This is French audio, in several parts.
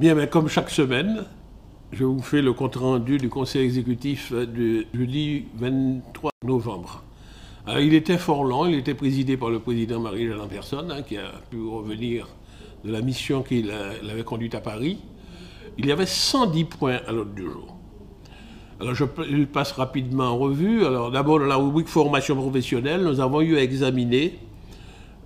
Bien, mais comme chaque semaine, je vous fais le compte-rendu du conseil exécutif du jeudi 23 novembre. Alors, il était fort long, il était présidé par le président Marie-Jeanne en personne, qui a pu revenir de la mission qu'il avait conduite à Paris. Il y avait 110 points à l'ordre du jour. Alors, je passe rapidement en revue. Alors, d'abord, dans la rubrique formation professionnelle, nous avons eu à examiner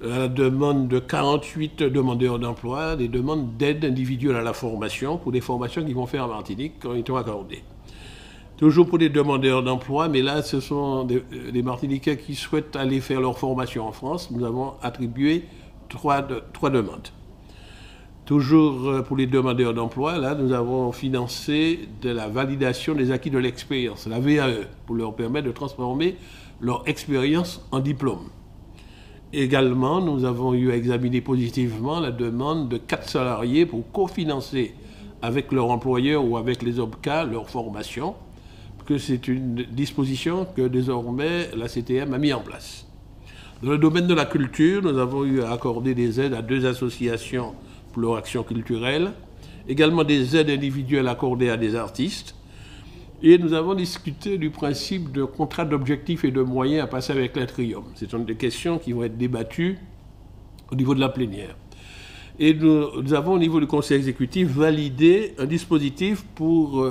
à la demande de 48 demandeurs d'emploi, des demandes d'aide individuelle à la formation pour des formations qu'ils vont faire en Martinique quand ils sont accordés. Toujours pour des demandeurs d'emploi, mais là, ce sont des Martiniquais qui souhaitent aller faire leur formation en France. Nous avons attribué trois demandes. Toujours pour les demandeurs d'emploi, là, nous avons financé de la validation des acquis de l'expérience, la VAE, pour leur permettre de transformer leur expérience en diplôme. Également, nous avons eu à examiner positivement la demande de 4 salariés pour cofinancer avec leur employeur ou avec les OPCA leur formation, que c'est une disposition que désormais la CTM a mis en place. Dans le domaine de la culture, nous avons eu à accorder des aides à 2 associations pour leur action culturelle, également des aides individuelles accordées à des artistes, et nous avons discuté du principe de contrat d'objectifs et de moyens à passer avec la Trium. Ce sont des questions qui vont être débattues au niveau de la plénière. Et nous avons au niveau du conseil exécutif validé un dispositif pour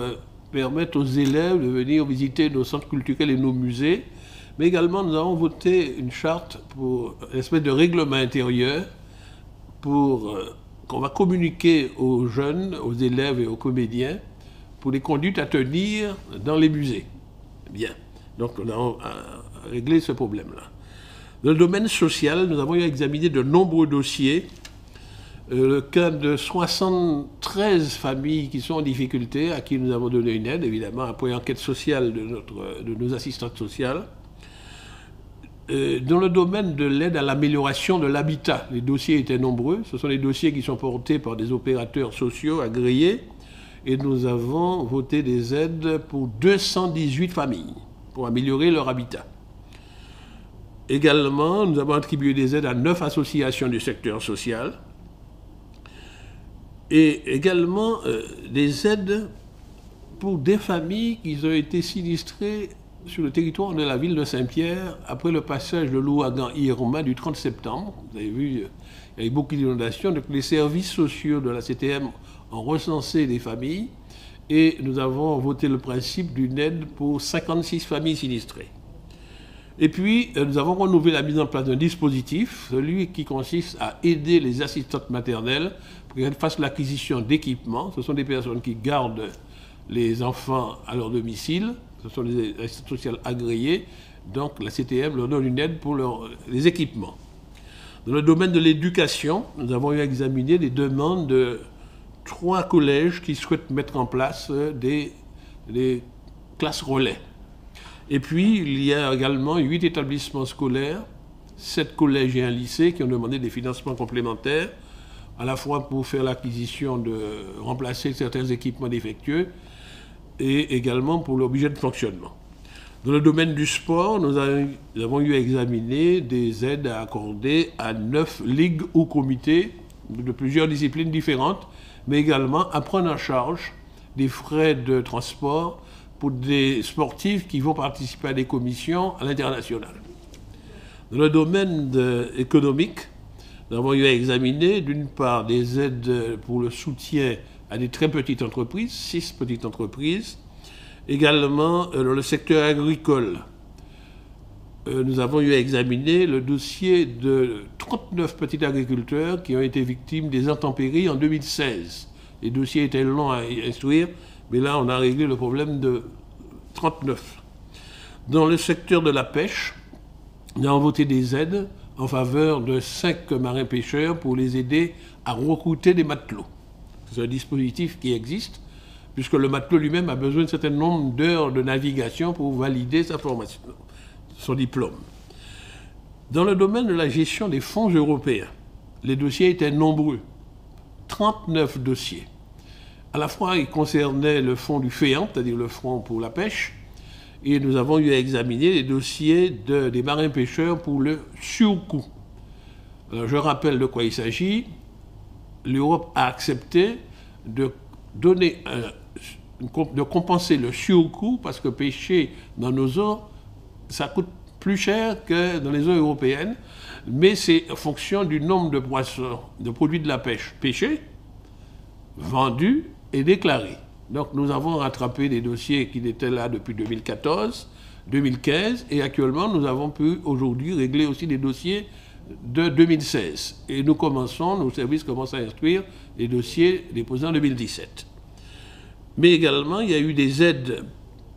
permettre aux élèves de venir visiter nos centres culturels et nos musées, mais également nous avons voté une charte pour une espèce de règlement intérieur pour qu'on va communiquer aux jeunes, aux élèves et aux comédiens pour les conduites à tenir dans les musées. Bien. Donc, on a réglé ce problème-là. Dans le domaine social, nous avons examiné de nombreux dossiers. Le cas de 73 familles qui sont en difficulté, à qui nous avons donné une aide, évidemment, après enquête sociale de nos assistantes sociales. Dans le domaine de l'aide à l'amélioration de l'habitat, les dossiers étaient nombreux. Ce sont des dossiers qui sont portés par des opérateurs sociaux agréés. Et nous avons voté des aides pour 218 familles pour améliorer leur habitat. Également, nous avons attribué des aides à 9 associations du secteur social et également des aides pour des familles qui ont été sinistrées sur le territoire de la ville de Saint-Pierre après le passage de l'ouragan Irma du 30 septembre. Vous avez vu, il y a eu beaucoup d'inondations, donc les services sociaux de la CTM ont recensé des familles et nous avons voté le principe d'une aide pour 56 familles sinistrées. Et puis, nous avons renouvelé la mise en place d'un dispositif, celui qui consiste à aider les assistantes maternelles pour qu'elles fassent l'acquisition d'équipements. Ce sont des personnes qui gardent les enfants à leur domicile, ce sont des assistantes sociales agréées, donc la CTM leur donne une aide pour les équipements. Dans le domaine de l'éducation, nous avons eu à examiner des demandes de 3 collèges qui souhaitent mettre en place des classes relais. Et puis, il y a également 8 établissements scolaires, 7 collèges et un lycée qui ont demandé des financements complémentaires, à la fois pour faire l'acquisition de remplacer certains équipements défectueux et également pour leur budget de fonctionnement. Dans le domaine du sport, nous avons eu à examiner des aides à accorder à 9 ligues ou comités de plusieurs disciplines différentes, mais également à prendre en charge des frais de transport pour des sportifs qui vont participer à des commissions à l'international. Dans le domaine économique, nous avons eu à examiner d'une part des aides pour le soutien à des très petites entreprises, 6 petites entreprises, également dans le secteur agricole. Nous avons eu à examiner le dossier de 39 petits agriculteurs qui ont été victimes des intempéries en 2016. Les dossiers étaient longs à instruire, mais là, on a réglé le problème de 39. Dans le secteur de la pêche, nous avons voté des aides en faveur de 5 marins-pêcheurs pour les aider à recruter des matelots. C'est un dispositif qui existe, puisque le matelot lui-même a besoin d'un certain nombre d'heures de navigation pour valider sa formation, son diplôme. Dans le domaine de la gestion des fonds européens, les dossiers étaient nombreux. 39 dossiers. À la fois, ils concernaient le fonds du FEANT, c'est-à-dire le fonds pour la pêche, et nous avons eu à examiner les dossiers des marins-pêcheurs pour le surcoût. Alors, je rappelle de quoi il s'agit. L'Europe a accepté de donner de compenser le surcoût, parce que pêcher dans nos eaux, ça coûte plus cher que dans les eaux européennes, mais c'est en fonction du nombre de poissons, de produits de la pêche pêchés, vendus et déclarés. Donc nous avons rattrapé des dossiers qui étaient là depuis 2014, 2015, et actuellement nous avons pu aujourd'hui régler aussi des dossiers de 2016. Et nous commençons, nos services commencent à instruire les dossiers déposés en 2017. Mais également, il y a eu des aides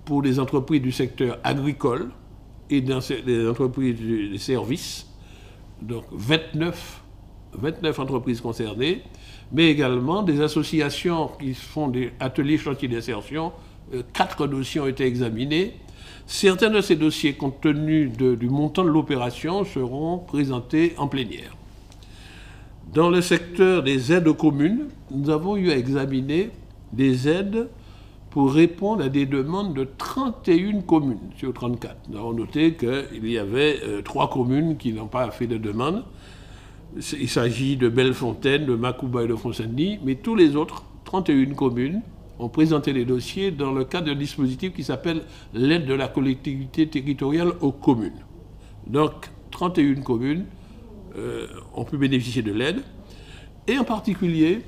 pour les entreprises du secteur agricole et dans les entreprises des services, donc 29 entreprises concernées, mais également des associations qui font des ateliers chantiers d'insertion. 4 dossiers ont été examinés. Certains de ces dossiers, compte tenu du montant de l'opération, seront présentés en plénière. Dans le secteur des aides aux communes, nous avons eu à examiner des aides pour répondre à des demandes de 31 communes sur 34. Nous avons noté qu'il y avait 3 communes qui n'ont pas fait de demande. Il s'agit de Bellefontaine, de Macouba et de Font-Saint-Denis, mais tous les autres, 31 communes, ont présenté des dossiers dans le cadre d'un dispositif qui s'appelle l'aide de la collectivité territoriale aux communes. Donc, 31 communes ont pu bénéficier de l'aide. Et en particulier,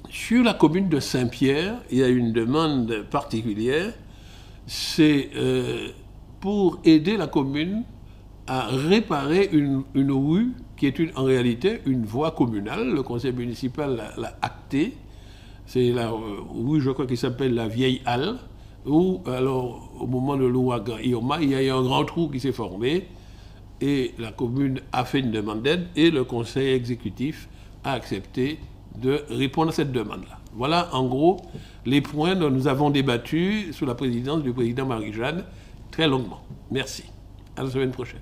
sur la commune de Saint-Pierre, il y a une demande particulière. C'est pour aider la commune à réparer une rue qui est en réalité une voie communale. Le conseil municipal l'a acté. C'est la rue, je crois, qui s'appelle la Vieille Halle, où, alors, au moment de l'ouragan Irma, il y a eu un grand trou qui s'est formé, et la commune a fait une demande d'aide, et le conseil exécutif a accepté de répondre à cette demande-là. Voilà, en gros, les points dont nous avons débattu sous la présidence du président Marie-Jeanne très longuement. Merci. À la semaine prochaine.